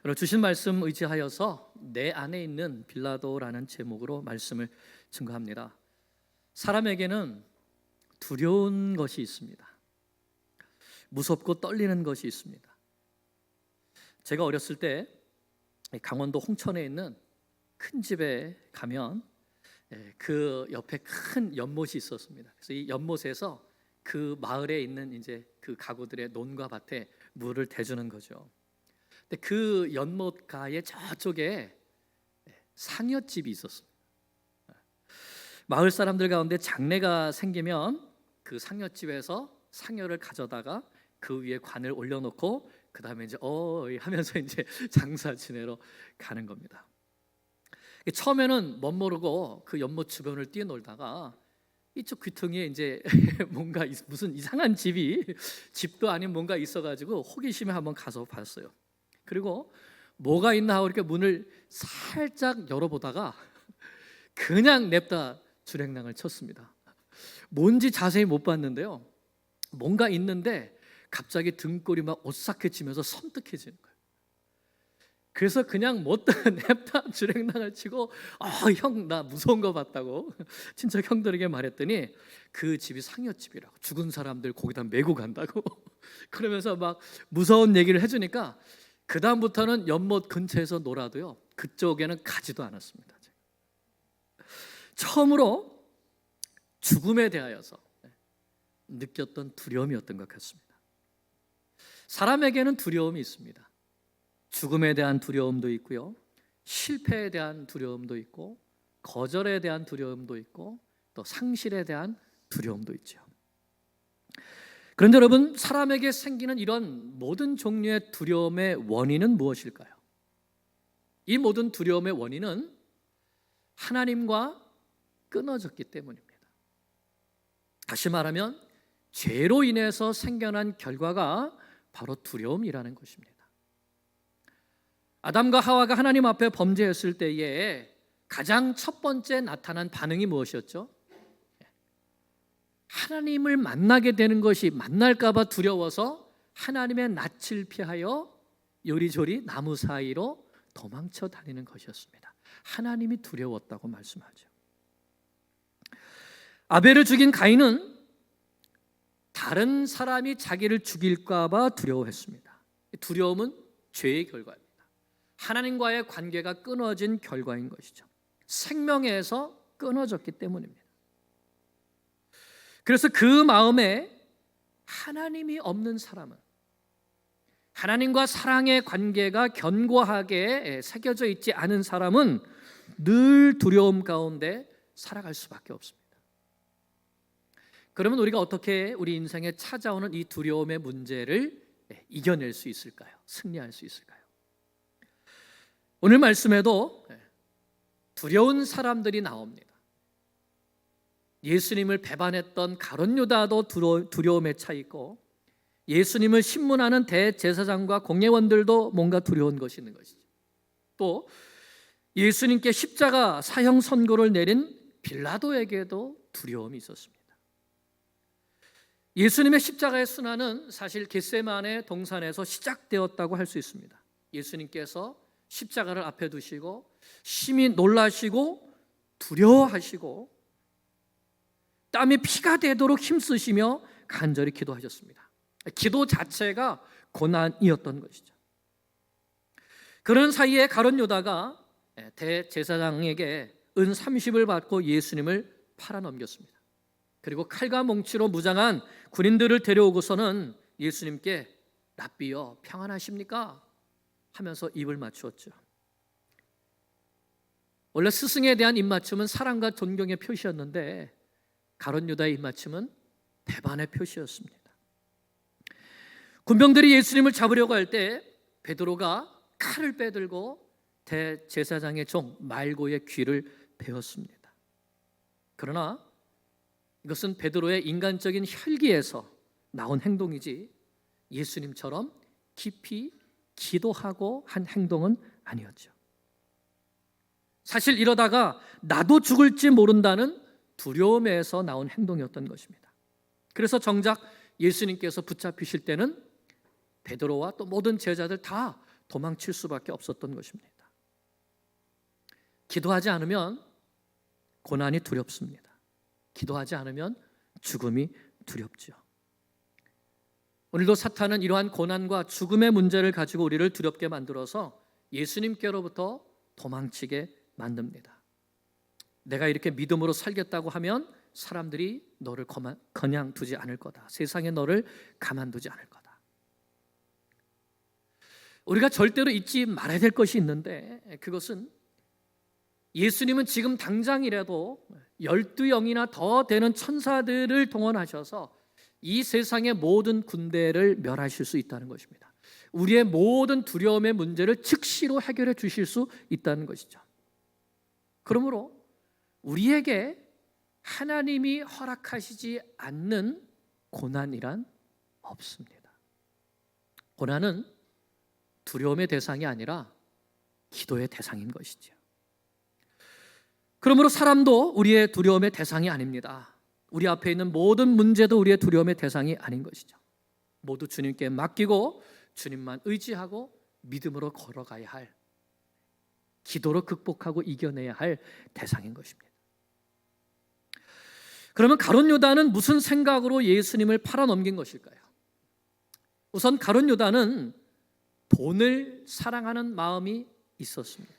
여러분, 주신 말씀 의지하여서 내 안에 있는 빌라도라는 제목으로 말씀을 증거합니다. 사람에게는 두려운 것이 있습니다. 무섭고 떨리는 것이 있습니다. 제가 어렸을 때 강원도 홍천에 있는 큰 집에 가면 그 옆에 큰 연못이 있었습니다. 그래서 이 연못에서 그 마을에 있는 이제 그 가구들의 논과 밭에 물을 대주는 거죠. 근데 그 연못가의 저쪽에 상여집이 있었습니다. 마을 사람들 가운데 장례가 생기면 그 상여집에서 상여를 가져다가 그 위에 관을 올려놓고 그 다음에 이제 하면서 이제 장사 지내러 가는 겁니다. 처음에는 멋모르고 그 연못 주변을 뛰어놀다가 이쪽 귀퉁이에 이제 뭔가 무슨 이상한 집도 아닌 뭔가 있어가지고 호기심에 한번 가서 봤어요. 그리고 뭐가 있나 하고 이렇게 문을 살짝 열어보다가 그냥 냅다 주랭랑을 쳤습니다. 뭔지 자세히 못 봤는데요, 뭔가 있는데 갑자기 등골이 막 오싹해지면서 섬뜩해지는 거예요. 그래서 그냥 못다 냅다 주랭랑을 치고 형, 나 무서운 거 봤다고 친척 형들에게 말했더니 그 집이 상여집이라고, 죽은 사람들 거기다 메고 간다고 그러면서 막 무서운 얘기를 해주니까 그 다음부터는 연못 근처에서 놀아도요, 그쪽에는 가지도 않았습니다. 처음으로 죽음에 대하여서 느꼈던 두려움이었던 것 같습니다. 사람에게는 두려움이 있습니다. 죽음에 대한 두려움도 있고요, 실패에 대한 두려움도 있고, 거절에 대한 두려움도 있고, 또 상실에 대한 두려움도 있죠. 그런데 여러분, 사람에게 생기는 이런 모든 종류의 두려움의 원인은 무엇일까요? 이 모든 두려움의 원인은 하나님과 끊어졌기 때문입니다. 다시 말하면 죄로 인해서 생겨난 결과가 바로 두려움이라는 것입니다. 아담과 하와가 하나님 앞에 범죄했을 때에 가장 첫 번째 나타난 반응이 무엇이었죠? 하나님을 만나게 되는 것이, 만날까 봐 두려워서 하나님의 낯을 피하여 요리조리 나무 사이로 도망쳐 다니는 것이었습니다. 하나님이 두려웠다고 말씀하죠. 아벨을 죽인 가인은 다른 사람이 자기를 죽일까 봐 두려워했습니다. 두려움은 죄의 결과입니다. 하나님과의 관계가 끊어진 결과인 것이죠. 생명에서 끊어졌기 때문입니다. 그래서 그 마음에 하나님이 없는 사람은, 하나님과 사랑의 관계가 견고하게 새겨져 있지 않은 사람은 늘 두려움 가운데 살아갈 수밖에 없습니다. 그러면 우리가 어떻게 우리 인생에 찾아오는 이 두려움의 문제를 이겨낼 수 있을까요? 승리할 수 있을까요? 오늘 말씀에도 두려운 사람들이 나옵니다. 예수님을 배반했던 가룟 유다도 두려움에 차 있고, 예수님을 신문하는 대제사장과 공예원들도 뭔가 두려운 것이 있는 것이죠. 또 예수님께 십자가 사형 선고를 내린 빌라도에게도 두려움이 있었습니다. 예수님의 십자가의 순환은 사실 겟세마네 동산에서 시작되었다고 할 수 있습니다. 예수님께서 십자가를 앞에 두시고 심히 놀라시고 두려워하시고 땀이 피가 되도록 힘쓰시며 간절히 기도하셨습니다. 기도 자체가 고난이었던 것이죠. 그런 사이에 가룟 유다가 대제사장에게 은 30을 받고 예수님을 팔아넘겼습니다. 그리고 칼과 몽치로 무장한 군인들을 데려오고서는 예수님께 랍비여 평안하십니까? 하면서 입을 맞추었죠. 원래 스승에 대한 입맞춤은 사랑과 존경의 표시였는데 가룟 유다의 입맞춤은 배반의 표시였습니다. 군병들이 예수님을 잡으려고 할 때 베드로가 칼을 빼들고 대제사장의 종 말고의 귀를 베었습니다. 그러나 이것은 베드로의 인간적인 혈기에서 나온 행동이지 예수님처럼 깊이 기도하고 한 행동은 아니었죠. 사실 이러다가 나도 죽을지 모른다는 두려움에서 나온 행동이었던 것입니다. 그래서 정작 예수님께서 붙잡히실 때는 베드로와 또 모든 제자들 다 도망칠 수밖에 없었던 것입니다. 기도하지 않으면 고난이 두렵습니다. 기도하지 않으면 죽음이 두렵죠. 오늘도 사탄은 이러한 고난과 죽음의 문제를 가지고 우리를 두렵게 만들어서 예수님께로부터 도망치게 만듭니다. 내가 이렇게 믿음으로 살겠다고 하면 사람들이 너를 그냥 두지 않을 거다. 세상에 너를 가만두지 않을 거다. 우리가 절대로 잊지 말아야 될 것이 있는데, 그것은 예수님은 지금 당장이라도 12영이나 더 되는 천사들을 동원하셔서 이 세상의 모든 군대를 멸하실 수 있다는 것입니다. 우리의 모든 두려움의 문제를 즉시로 해결해 주실 수 있다는 것이죠. 그러므로 우리에게 하나님이 허락하시지 않는 고난이란 없습니다. 고난은 두려움의 대상이 아니라 기도의 대상인 것이죠. 그러므로 사람도 우리의 두려움의 대상이 아닙니다. 우리 앞에 있는 모든 문제도 우리의 두려움의 대상이 아닌 것이죠. 모두 주님께 맡기고 주님만 의지하고 믿음으로 걸어가야 할, 기도로 극복하고 이겨내야 할 대상인 것입니다. 그러면 가룟 유다는 무슨 생각으로 예수님을 팔아넘긴 것일까요? 우선 가룟 유다는 돈을 사랑하는 마음이 있었습니다.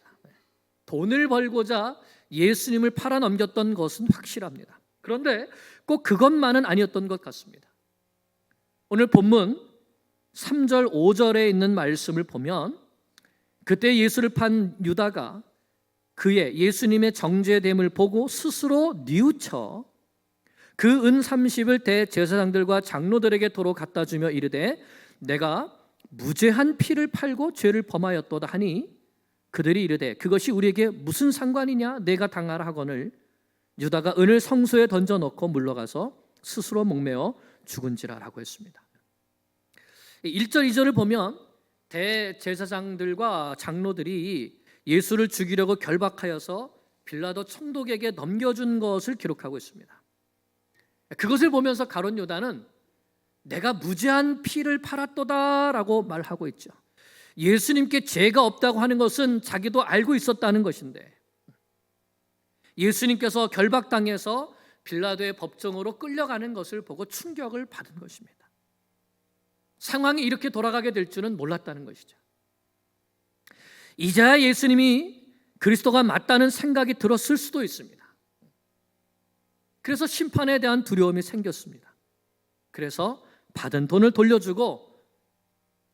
돈을 벌고자 예수님을 팔아넘겼던 것은 확실합니다. 그런데 꼭 그것만은 아니었던 것 같습니다. 오늘 본문 3절 5절에 있는 말씀을 보면 그때 예수를 판 유다가 그의 예수님의 정죄됨을 보고 스스로 뉘우쳐 그 은 30을 대제사장들과 장로들에게 도로 갖다 주며 이르되 내가 무죄한 피를 팔고 죄를 범하였도다 하니 그들이 이르되 그것이 우리에게 무슨 상관이냐 내가 당하라 하거늘 유다가 은을 성소에 던져놓고 물러가서 스스로 목매어 죽은지라라고 했습니다. 1절 2절을 보면 대제사장들과 장로들이 예수를 죽이려고 결박하여서 빌라도 총독에게 넘겨준 것을 기록하고 있습니다. 그것을 보면서 가룟 유다는 내가 무죄한 피를 팔았도다라고 말하고 있죠. 예수님께 죄가 없다고 하는 것은 자기도 알고 있었다는 것인데 예수님께서 결박당해서 빌라도의 법정으로 끌려가는 것을 보고 충격을 받은 것입니다. 상황이 이렇게 돌아가게 될 줄은 몰랐다는 것이죠. 이제야 예수님이 그리스도가 맞다는 생각이 들었을 수도 있습니다. 그래서 심판에 대한 두려움이 생겼습니다. 그래서 받은 돈을 돌려주고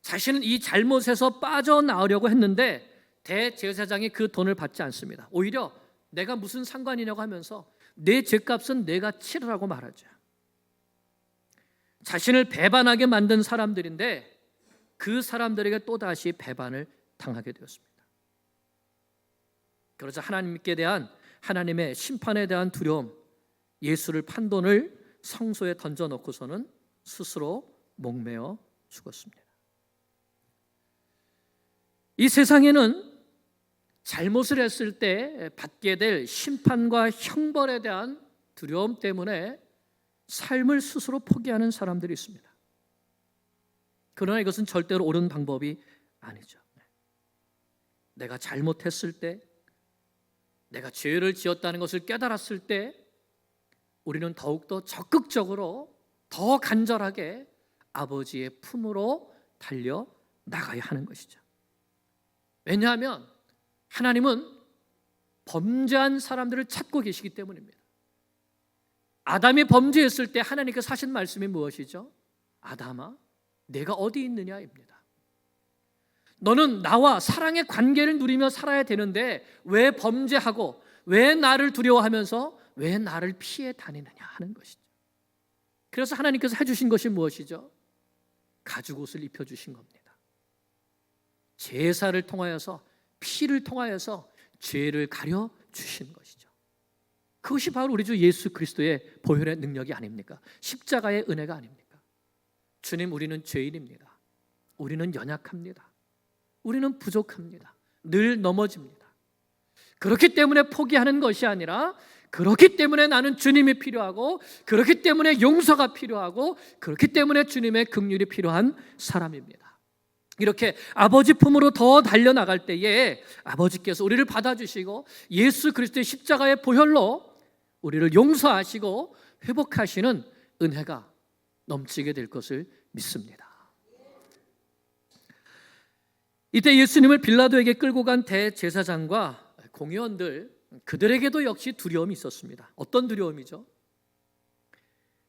자신은 이 잘못에서 빠져나오려고 했는데 대제사장이 그 돈을 받지 않습니다. 오히려 내가 무슨 상관이냐고 하면서 내 죄값은 내가 치르라고 말하죠. 자신을 배반하게 만든 사람들인데 그 사람들에게 또다시 배반을 당하게 되었습니다. 그러자 하나님께 대한 하나님의 심판에 대한 두려움, 예수를 판 돈을 성소에 던져놓고서는 스스로 목매어 죽었습니다. 이 세상에는 잘못을 했을 때 받게 될 심판과 형벌에 대한 두려움 때문에 삶을 스스로 포기하는 사람들이 있습니다. 그러나 이것은 절대로 옳은 방법이 아니죠. 내가 잘못했을 때, 내가 죄를 지었다는 것을 깨달았을 때 우리는 더욱더 적극적으로 더 간절하게 아버지의 품으로 달려 나가야 하는 것이죠. 왜냐하면 하나님은 범죄한 사람들을 찾고 계시기 때문입니다. 아담이 범죄했을 때 하나님께서 하신 말씀이 무엇이죠? 아담아, 내가 어디 있느냐입니다. 너는 나와 사랑의 관계를 누리며 살아야 되는데 왜 범죄하고 왜 나를 두려워하면서 왜 나를 피해 다니느냐 하는 것이죠. 그래서 하나님께서 해주신 것이 무엇이죠? 가죽옷을 입혀주신 겁니다. 제사를 통하여서 피를 통하여서 죄를 가려 주신 것이죠. 그것이 바로 우리 주 예수 그리스도의 보혈의 능력이 아닙니까? 십자가의 은혜가 아닙니까? 주님, 우리는 죄인입니다. 우리는 연약합니다. 우리는 부족합니다. 늘 넘어집니다. 그렇기 때문에 포기하는 것이 아니라 그렇기 때문에 나는 주님이 필요하고 그렇기 때문에 용서가 필요하고 그렇기 때문에 주님의 긍휼이 필요한 사람입니다. 이렇게 아버지 품으로 더 달려나갈 때에 아버지께서 우리를 받아주시고 예수 그리스도의 십자가의 보혈로 우리를 용서하시고 회복하시는 은혜가 넘치게 될 것을 믿습니다. 이때 예수님을 빌라도에게 끌고 간 대제사장과 공의원들, 그들에게도 역시 두려움이 있었습니다. 어떤 두려움이죠?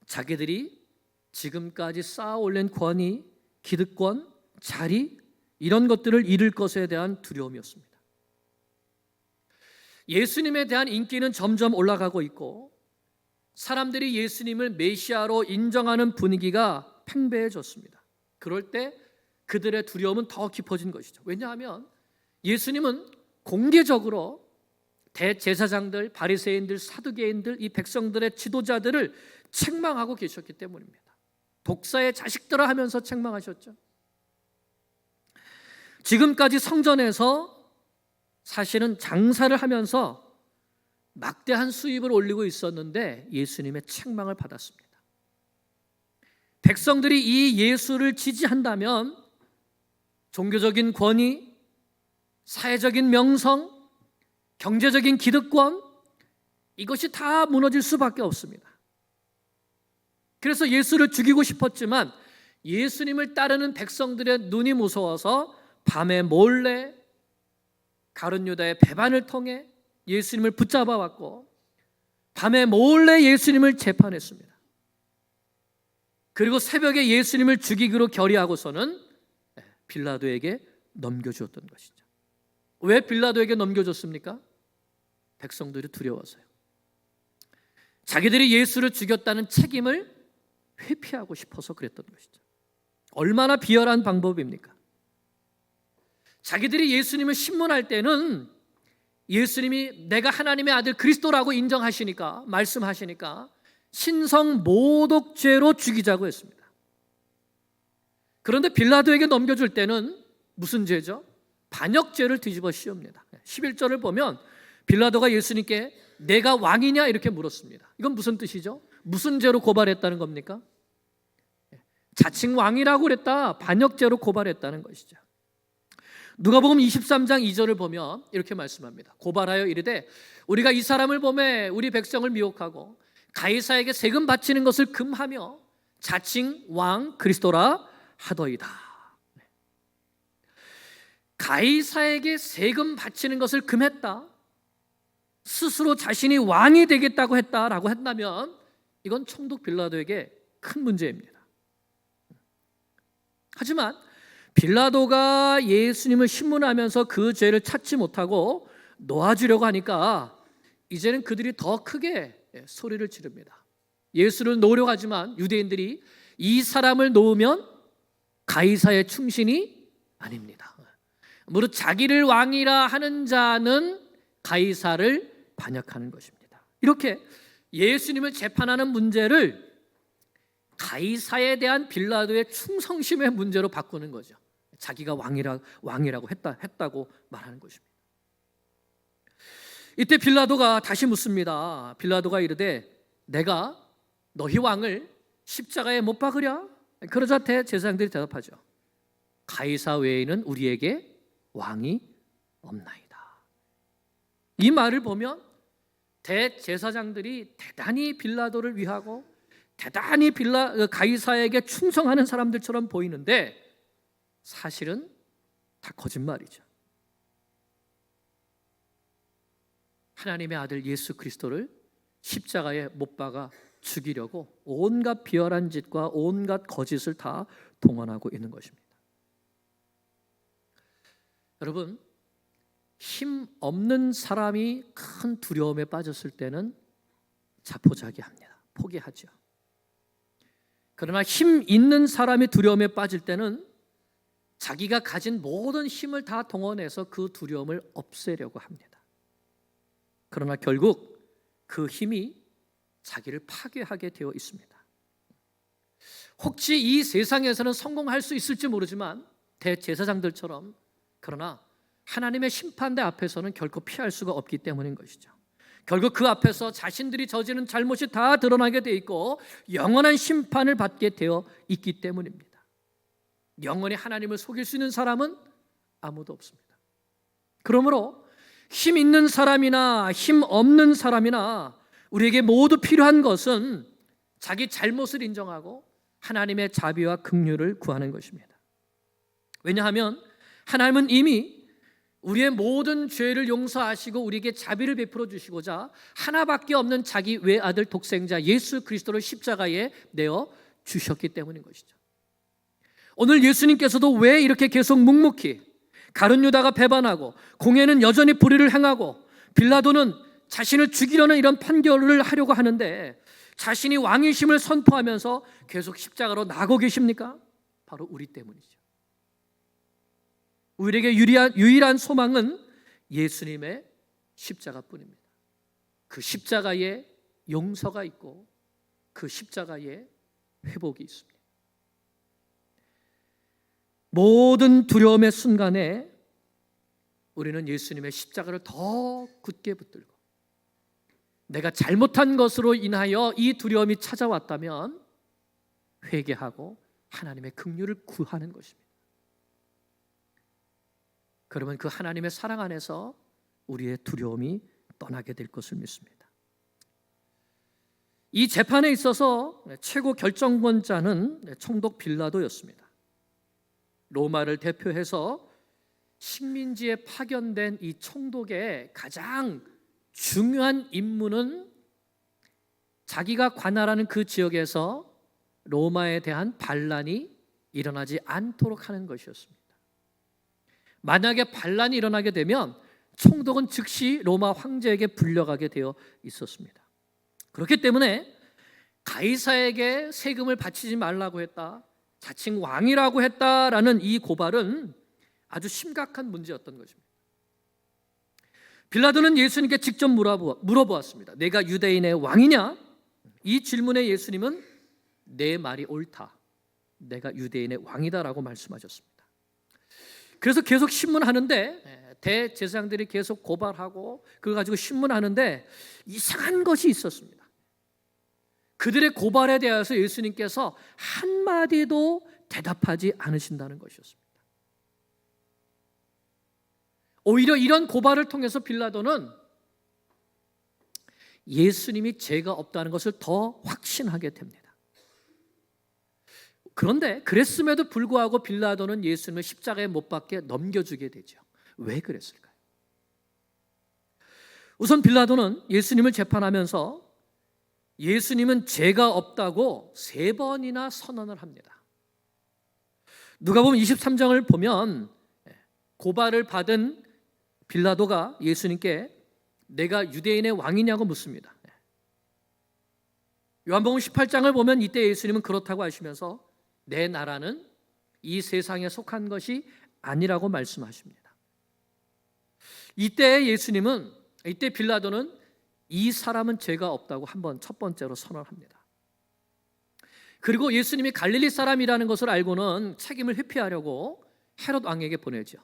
자기들이 지금까지 쌓아올린 권위, 기득권, 자리, 이런 것들을 잃을 것에 대한 두려움이었습니다. 예수님에 대한 인기는 점점 올라가고 있고 사람들이 예수님을 메시아로 인정하는 분위기가 팽배해졌습니다. 그럴 때 그들의 두려움은 더 깊어진 것이죠. 왜냐하면 예수님은 공개적으로 대제사장들, 바리새인들, 사두개인들, 이 백성들의 지도자들을 책망하고 계셨기 때문입니다. 독사의 자식들아 하면서 책망하셨죠. 지금까지 성전에서 사실은 장사를 하면서 막대한 수입을 올리고 있었는데 예수님의 책망을 받았습니다. 백성들이 이 예수를 지지한다면 종교적인 권위, 사회적인 명성, 경제적인 기득권, 이것이 다 무너질 수밖에 없습니다. 그래서 예수를 죽이고 싶었지만 예수님을 따르는 백성들의 눈이 무서워서 밤에 몰래 가룟 유다의 배반을 통해 예수님을 붙잡아 왔고 밤에 몰래 예수님을 재판했습니다. 그리고 새벽에 예수님을 죽이기로 결의하고서는 빌라도에게 넘겨주었던 것이죠. 왜 빌라도에게 넘겨줬습니까? 백성들이 두려워서요. 자기들이 예수를 죽였다는 책임을 회피하고 싶어서 그랬던 것이죠. 얼마나 비열한 방법입니까? 자기들이 예수님을 신문할 때는 예수님이 내가 하나님의 아들 그리스도라고 인정하시니까, 말씀하시니까 신성 모독죄로 죽이자고 했습니다. 그런데 빌라도에게 넘겨줄 때는 무슨 죄죠? 반역죄를 뒤집어 씌웁니다. 11절을 보면 빌라도가 예수님께 내가 왕이냐 이렇게 물었습니다. 이건 무슨 뜻이죠? 무슨 죄로 고발했다는 겁니까? 자칭 왕이라고 그랬다, 반역죄로 고발했다는 것이죠. 누가복음 23장 2절을 보면 이렇게 말씀합니다. 고발하여 이르되 우리가 이 사람을 보매 우리 백성을 미혹하고 가이사에게 세금 바치는 것을 금하며 자칭 왕 그리스도라 하더이다. 가이사에게 세금 바치는 것을 금했다, 스스로 자신이 왕이 되겠다고 했다라고 한다면 이건 총독 빌라도에게 큰 문제입니다. 하지만 빌라도가 예수님을 신문하면서 그 죄를 찾지 못하고 놓아주려고 하니까 이제는 그들이 더 크게 소리를 지릅니다. 예수를 놓으려고 하지만 유대인들이 이 사람을 놓으면 가이사의 충신이 아닙니다. 무릇 자기를 왕이라 하는 자는 가이사를 반역하는 것입니다. 이렇게 예수님을 재판하는 문제를 가이사에 대한 빌라도의 충성심의 문제로 바꾸는 거죠. 자기가 왕이라고 했다고 말하는 것입니다. 이때 빌라도가 다시 묻습니다. 빌라도가 이르되 내가 너희 왕을 십자가에 못 박으랴? 그러자 대제사장들이 대답하죠. 가이사 외에는 우리에게 왕이 없나이다. 이 말을 보면 대제사장들이 대단히 빌라도를 위하고 대단히 가이사에게 충성하는 사람들처럼 보이는데 사실은 다 거짓말이죠. 하나님의 아들 예수 그리스도를 십자가에 못 박아 죽이려고 온갖 비열한 짓과 온갖 거짓을 다 동원하고 있는 것입니다. 여러분, 힘 없는 사람이 큰 두려움에 빠졌을 때는 자포자기합니다. 포기하죠. 그러나 힘 있는 사람이 두려움에 빠질 때는 자기가 가진 모든 힘을 다 동원해서 그 두려움을 없애려고 합니다. 그러나 결국 그 힘이 자기를 파괴하게 되어 있습니다. 혹시 이 세상에서는 성공할 수 있을지 모르지만 대제사장들처럼, 그러나 하나님의 심판대 앞에서는 결코 피할 수가 없기 때문인 것이죠. 결국 그 앞에서 자신들이 저지른 잘못이 다 드러나게 되어 있고 영원한 심판을 받게 되어 있기 때문입니다. 영원히 하나님을 속일 수 있는 사람은 아무도 없습니다. 그러므로 힘 있는 사람이나 힘 없는 사람이나 우리에게 모두 필요한 것은 자기 잘못을 인정하고 하나님의 자비와 긍휼을 구하는 것입니다. 왜냐하면 하나님은 이미 우리의 모든 죄를 용서하시고 우리에게 자비를 베풀어 주시고자 하나밖에 없는 자기 외아들 독생자 예수 그리스도를 십자가에 내어 주셨기 때문인 것이죠. 오늘 예수님께서도 왜 이렇게 계속 묵묵히 가룟 유다가 배반하고 공회는 여전히 불의를 행하고 빌라도는 자신을 죽이려는 이런 판결을 하려고 하는데 자신이 왕이심을 선포하면서 계속 십자가로 나고 계십니까? 바로 우리 때문이죠. 우리에게 유일한 소망은 예수님의 십자가뿐입니다. 그 십자가에 용서가 있고 그 십자가에 회복이 있습니다. 모든 두려움의 순간에 우리는 예수님의 십자가를 더 굳게 붙들고 내가 잘못한 것으로 인하여 이 두려움이 찾아왔다면 회개하고 하나님의 긍휼을 구하는 것입니다. 그러면 그 하나님의 사랑 안에서 우리의 두려움이 떠나게 될 것을 믿습니다. 이 재판에 있어서 최고 결정권자는 총독 빌라도였습니다. 로마를 대표해서 식민지에 파견된 이 총독의 가장 중요한 임무는 자기가 관할하는 그 지역에서 로마에 대한 반란이 일어나지 않도록 하는 것이었습니다. 만약에 반란이 일어나게 되면 총독은 즉시 로마 황제에게 불려가게 되어 있었습니다. 그렇기 때문에 가이사에게 세금을 바치지 말라고 했다, 자칭 왕이라고 했다라는 이 고발은 아주 심각한 문제였던 것입니다. 빌라도는 예수님께 직접 물어보았습니다. 내가 유대인의 왕이냐? 이 질문에 예수님은 내 말이 옳다, 내가 유대인의 왕이다라고 말씀하셨습니다. 그래서 계속 신문하는데 대제사장들이 계속 고발하고 그걸 가지고 신문하는데 이상한 것이 있었습니다. 그들의 고발에 대해서 예수님께서 한마디도 대답하지 않으신다는 것이었습니다. 오히려 이런 고발을 통해서 빌라도는 예수님이 죄가 없다는 것을 더 확신하게 됩니다. 그런데 그랬음에도 불구하고 빌라도는 예수님을 십자가에 못 박게 넘겨주게 되죠. 왜 그랬을까요? 우선 빌라도는 예수님을 재판하면서 예수님은 죄가 없다고 3번이나 선언을 합니다. 누가복음 23장을 보면 고발을 받은 빌라도가 예수님께 내가 유대인의 왕이냐고 묻습니다. 요한복음 18장을 보면 이때 예수님은 그렇다고 하시면서 내 나라는 이 세상에 속한 것이 아니라고 말씀하십니다. 이때 빌라도는 이 사람은 죄가 없다고 한번 첫 번째로 선언합니다. 그리고 예수님이 갈릴리 사람이라는 것을 알고는 책임을 회피하려고 헤롯 왕에게 보내죠.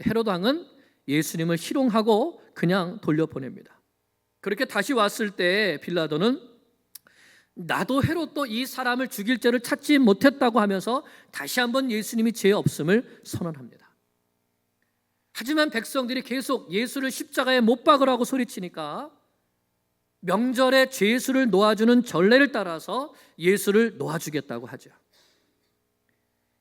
헤롯 왕은 예수님을 희롱하고 그냥 돌려보냅니다. 그렇게 다시 왔을 때 빌라도는 나도 헤롯도 이 사람을 죽일 죄를 찾지 못했다고 하면서 다시 한번 예수님이 죄 없음을 선언합니다. 하지만 백성들이 계속 예수를 십자가에 못 박으라고 소리치니까 명절에 죄수를 놓아주는 전례를 따라서 예수를 놓아주겠다고 하죠.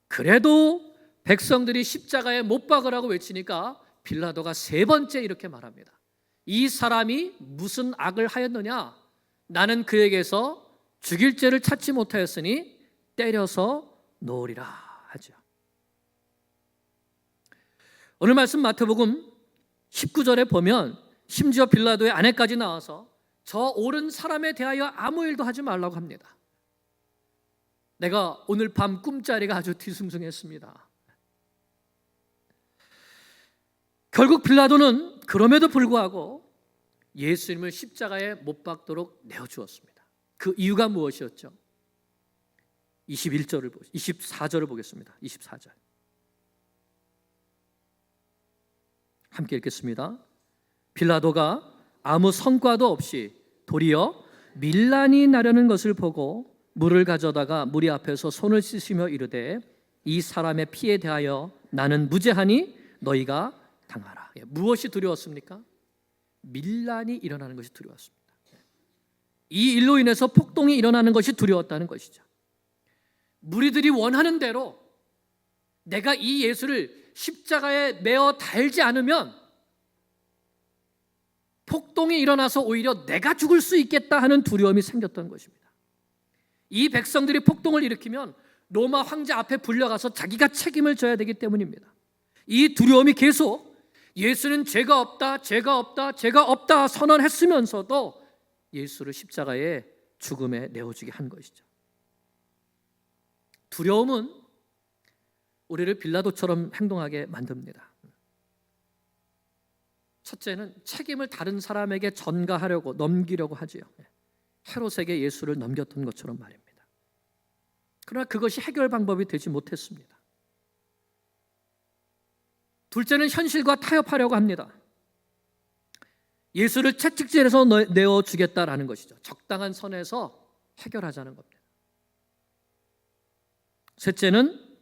그래도 백성들이 십자가에 못 박으라고 외치니까 빌라도가 3번째 이렇게 말합니다. 이 사람이 무슨 악을 하였느냐? 나는 그에게서 죽일 죄를 찾지 못하였으니 때려서 놓으리라 하죠. 오늘 말씀 마태복음 19절에 보면 심지어 빌라도의 아내까지 나와서 저 옳은 사람에 대하여 아무 일도 하지 말라고 합니다. 내가 오늘 밤 꿈자리가 아주 뒤숭숭했습니다. 결국 빌라도는 그럼에도 불구하고 예수님을 십자가에 못 박도록 내어주었습니다. 그 이유가 무엇이었죠? 24절을 보겠습니다. 24절 함께 읽겠습니다. 빌라도가 아무 성과도 없이 도리어 밀란이 나려는 것을 보고 물을 가져다가 무리 앞에서 손을 씻으며 이르되 이 사람의 피에 대하여 나는 무죄하니 너희가 당하라. 무엇이 두려웠습니까? 밀란이 일어나는 것이 두려웠습니다. 이 일로 인해서 폭동이 일어나는 것이 두려웠다는 것이죠. 무리들이 원하는 대로 내가 이 예수를 십자가에 매어 달지 않으면 폭동이 일어나서 오히려 내가 죽을 수 있겠다 하는 두려움이 생겼던 것입니다. 이 백성들이 폭동을 일으키면 로마 황제 앞에 불려가서 자기가 책임을 져야 되기 때문입니다. 이 두려움이 계속 예수는 죄가 없다, 죄가 없다, 죄가 없다 선언했으면서도 예수를 십자가에 죽음에 내어주게 한 것이죠. 두려움은 우리를 빌라도처럼 행동하게 만듭니다. 첫째는 책임을 다른 사람에게 전가하려고 넘기려고 하지요. 헤롯에게 예수를 넘겼던 것처럼 말입니다. 그러나 그것이 해결 방법이 되지 못했습니다. 둘째는 현실과 타협하려고 합니다. 예수를 채찍질해서 내어주겠다라는 것이죠. 적당한 선에서 해결하자는 겁니다. 셋째는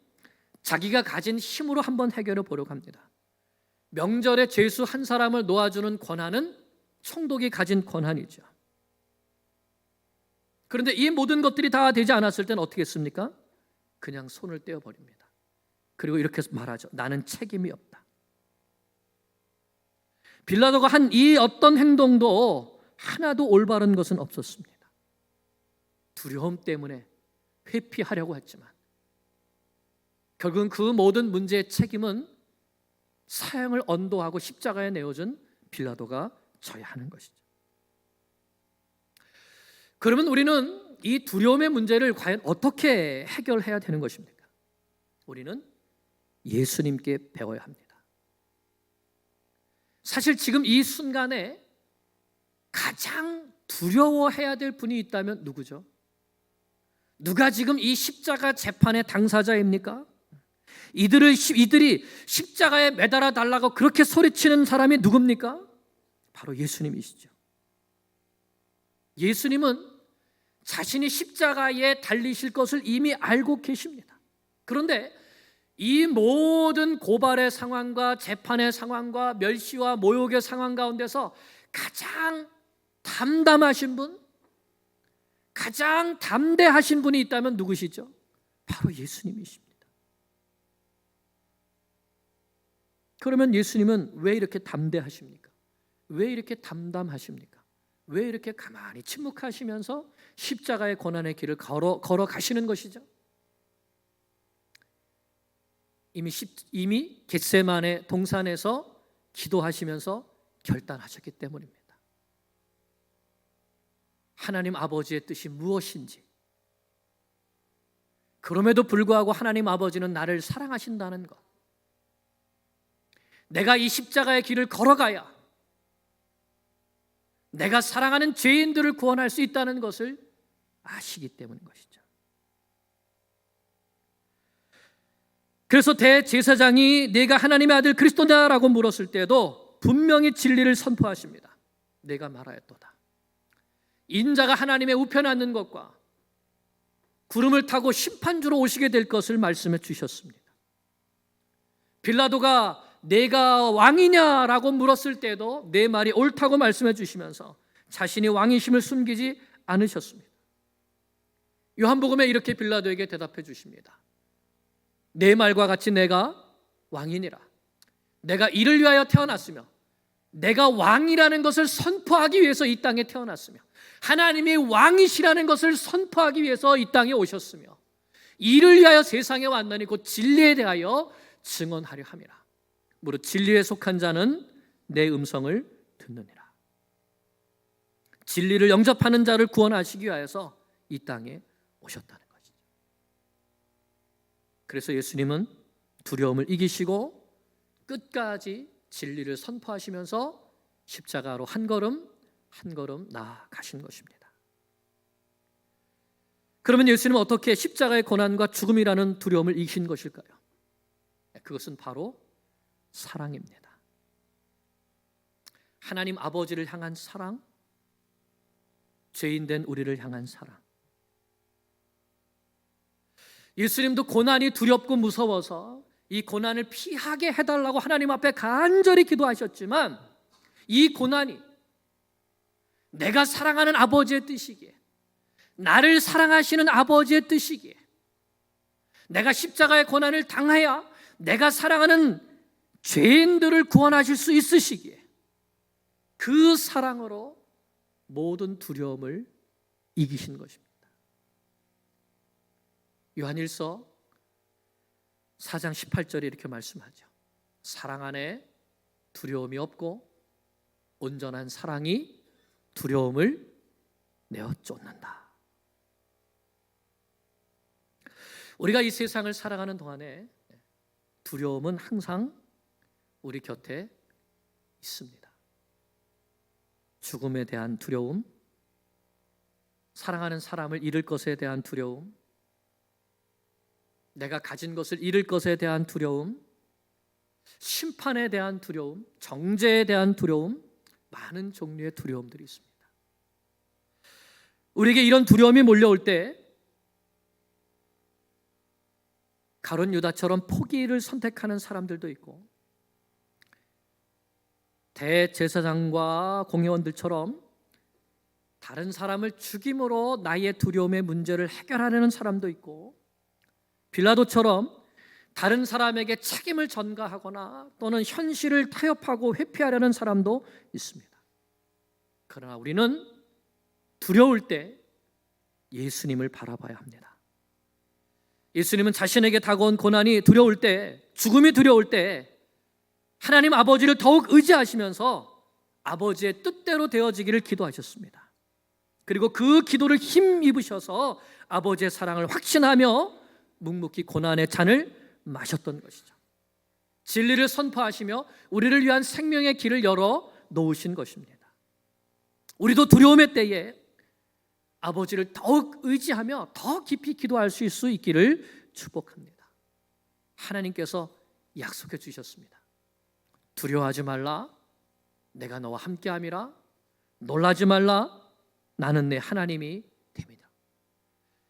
자기가 가진 힘으로 한번 해결해 보려고 합니다. 명절에 죄수 한 사람을 놓아주는 권한은 총독이 가진 권한이죠. 그런데 이 모든 것들이 다 되지 않았을 때는 어떻게 했습니까? 그냥 손을 떼어버립니다. 그리고 이렇게 말하죠. 나는 책임이 없다. 빌라도가 한 이 어떤 행동도 하나도 올바른 것은 없었습니다. 두려움 때문에 회피하려고 했지만 결국은 그 모든 문제의 책임은 사형을 언도하고 십자가에 내어준 빌라도가 져야 하는 것이죠. 그러면 우리는 이 두려움의 문제를 과연 어떻게 해결해야 되는 것입니까? 우리는 예수님께 배워야 합니다. 사실 지금 이 순간에 가장 두려워해야 될 분이 있다면 누구죠? 누가 지금 이 십자가 재판의 당사자입니까? 이들이 십자가에 매달아 달라고 그렇게 소리치는 사람이 누굽니까? 바로 예수님이시죠. 예수님은 자신이 십자가에 달리실 것을 이미 알고 계십니다. 그런데 이 모든 고발의 상황과 재판의 상황과 멸시와 모욕의 상황 가운데서 가장 담담하신 분, 가장 담대하신 분이 있다면 누구시죠? 바로 예수님이십니다. 그러면 예수님은 왜 이렇게 담대하십니까? 왜 이렇게 담담하십니까? 왜 이렇게 가만히 침묵하시면서 십자가의 고난의 길을 걸어가시는 것이죠? 이미 겟세마네 동산에서 기도하시면서 결단하셨기 때문입니다. 하나님 아버지의 뜻이 무엇인지, 그럼에도 불구하고 하나님 아버지는 나를 사랑하신다는 것, 내가 이 십자가의 길을 걸어가야 내가 사랑하는 죄인들을 구원할 수 있다는 것을 아시기 때문인 것이죠. 그래서 대제사장이 내가 하나님의 아들 그리스도냐라고 물었을 때도 분명히 진리를 선포하십니다. 내가 말하였도다. 인자가 하나님의 우편에 앉는 것과 구름을 타고 심판주로 오시게 될 것을 말씀해 주셨습니다. 빌라도가 내가 왕이냐라고 물었을 때도 내 말이 옳다고 말씀해 주시면서 자신이 왕이심을 숨기지 않으셨습니다. 요한복음에 이렇게 빌라도에게 대답해 주십니다. 내 말과 같이 내가 왕이니라. 내가 이를 위하여 태어났으며 내가 왕이라는 것을 선포하기 위해서 이 땅에 태어났으며 하나님이 왕이시라는 것을 선포하기 위해서 이 땅에 오셨으며 이를 위하여 세상에 왔나니 곧 진리에 대하여 증언하려 함이라. 무릇 진리에 속한 자는 내 음성을 듣느니라. 진리를 영접하는 자를 구원하시기 위하여서 이 땅에 오셨다는 것이죠. 그래서 예수님은 두려움을 이기시고 끝까지 진리를 선포하시면서 십자가로 한 걸음 한 걸음 나아가신 것입니다. 그러면 예수님은 어떻게 십자가의 고난과 죽음이라는 두려움을 이기신 것일까요? 그것은 바로 사랑입니다. 하나님 아버지를 향한 사랑, 죄인된 우리를 향한 사랑. 예수님도 고난이 두렵고 무서워서 이 고난을 피하게 해달라고 하나님 앞에 간절히 기도하셨지만, 이 고난이 내가 사랑하는 아버지의 뜻이기에, 나를 사랑하시는 아버지의 뜻이기에, 내가 십자가의 고난을 당해야 내가 사랑하는 죄인들을 구원하실 수 있으시기에 그 사랑으로 모든 두려움을 이기신 것입니다. 요한일서 4장 18절에 이렇게 말씀하죠. 사랑 안에 두려움이 없고 온전한 사랑이 두려움을 내어 쫓는다. 우리가 이 세상을 살아가는 동안에 두려움은 항상 우리 곁에 있습니다. 죽음에 대한 두려움, 사랑하는 사람을 잃을 것에 대한 두려움, 내가 가진 것을 잃을 것에 대한 두려움, 심판에 대한 두려움, 정죄에 대한 두려움, 많은 종류의 두려움들이 있습니다. 우리에게 이런 두려움이 몰려올 때 가룟 유다처럼 포기를 선택하는 사람들도 있고, 대제사장과 공회원들처럼 다른 사람을 죽임으로 나의 두려움의 문제를 해결하려는 사람도 있고, 빌라도처럼 다른 사람에게 책임을 전가하거나 또는 현실을 타협하고 회피하려는 사람도 있습니다. 그러나 우리는 두려울 때 예수님을 바라봐야 합니다. 예수님은 자신에게 다가온 고난이 두려울 때, 죽음이 두려울 때 하나님 아버지를 더욱 의지하시면서 아버지의 뜻대로 되어지기를 기도하셨습니다. 그리고 그 기도를 힘입으셔서 아버지의 사랑을 확신하며 묵묵히 고난의 잔을 마셨던 것이죠. 진리를 선포하시며 우리를 위한 생명의 길을 열어 놓으신 것입니다. 우리도 두려움의 때에 아버지를 더욱 의지하며 더 깊이 기도할 수 있기를 축복합니다. 하나님께서 약속해 주셨습니다. 두려워하지 말라, 내가 너와 함께함이라. 놀라지 말라, 나는 내 하나님이 됨이다.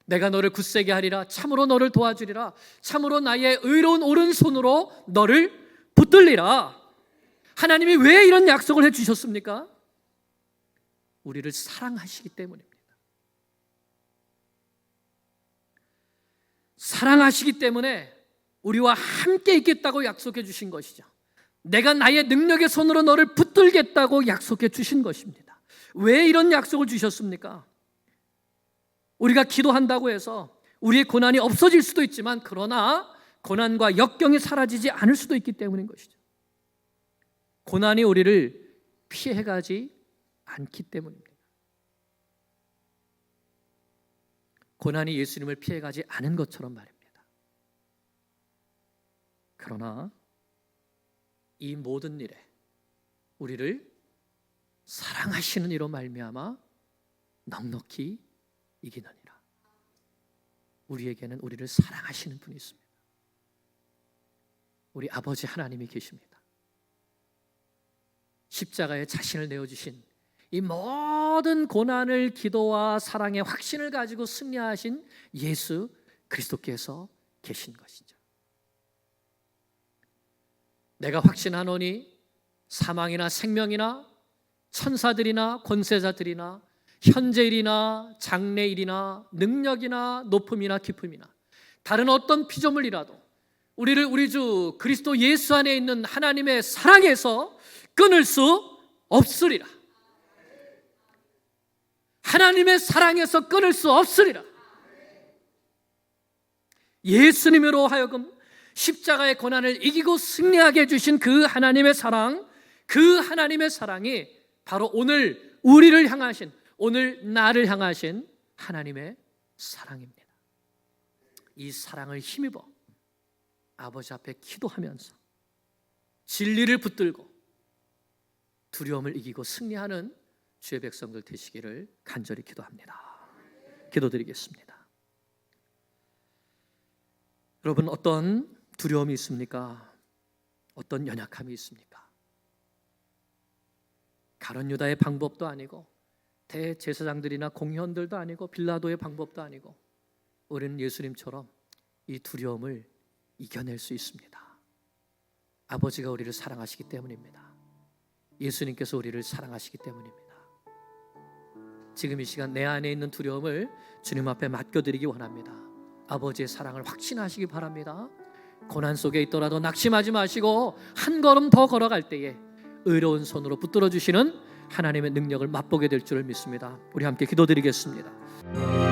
내가 너를 굳세게 하리라. 참으로 너를 도와주리라. 참으로 나의 의로운 오른손으로 너를 붙들리라. 하나님이 왜 이런 약속을 해주셨습니까? 우리를 사랑하시기 때문입니다. 사랑하시기 때문에 우리와 함께 있겠다고 약속해 주신 것이죠. 내가 나의 능력의 손으로 너를 붙들겠다고 약속해 주신 것입니다. 왜 이런 약속을 주셨습니까? 우리가 기도한다고 해서 우리의 고난이 없어질 수도 있지만, 그러나 고난과 역경이 사라지지 않을 수도 있기 때문인 것이죠. 고난이 우리를 피해가지 않기 때문입니다. 고난이 예수님을 피해가지 않은 것처럼 말입니다. 그러나 이 모든 일에 우리를 사랑하시는 이로 말미암아 넉넉히 이기느니라. 우리에게는 우리를 사랑하시는 분이 있습니다. 우리 아버지 하나님이 계십니다. 십자가에 자신을 내어주신 이 모든 고난을 기도와 사랑의 확신을 가지고 승리하신 예수 그리스도께서 계신 것이죠. 내가 확신하노니 사망이나 생명이나 천사들이나 권세자들이나 현재일이나 장래일이나 능력이나 높음이나 깊음이나 다른 어떤 피조물이라도 우리를 우리 주 그리스도 예수 안에 있는 하나님의 사랑에서 끊을 수 없으리라. 하나님의 사랑에서 끊을 수 없으리라. 예수님으로 하여금 십자가의 고난을 이기고 승리하게 해주신 그 하나님의 사랑, 그 하나님의 사랑이 바로 오늘 우리를 향하신, 오늘 나를 향하신 하나님의 사랑입니다. 이 사랑을 힘입어 아버지 앞에 기도하면서 진리를 붙들고 두려움을 이기고 승리하는 주의 백성들 되시기를 간절히 기도합니다. 기도드리겠습니다. 여러분, 어떤 두려움이 있습니까? 어떤 연약함이 있습니까? 가룟 유다의 방법도 아니고 대제사장들이나 공회원들도 아니고 빌라도의 방법도 아니고 우리는 예수님처럼 이 두려움을 이겨낼 수 있습니다. 아버지가 우리를 사랑하시기 때문입니다. 예수님께서 우리를 사랑하시기 때문입니다. 지금 이 시간 내 안에 있는 두려움을 주님 앞에 맡겨드리기 원합니다. 아버지의 사랑을 확신하시기 바랍니다. 고난 속에 있더라도 낙심하지 마시고 한 걸음 더 걸어갈 때에 의로운 손으로 붙들어 주시는 하나님의 능력을 맛보게 될 줄을 믿습니다. 우리 함께 기도드리겠습니다.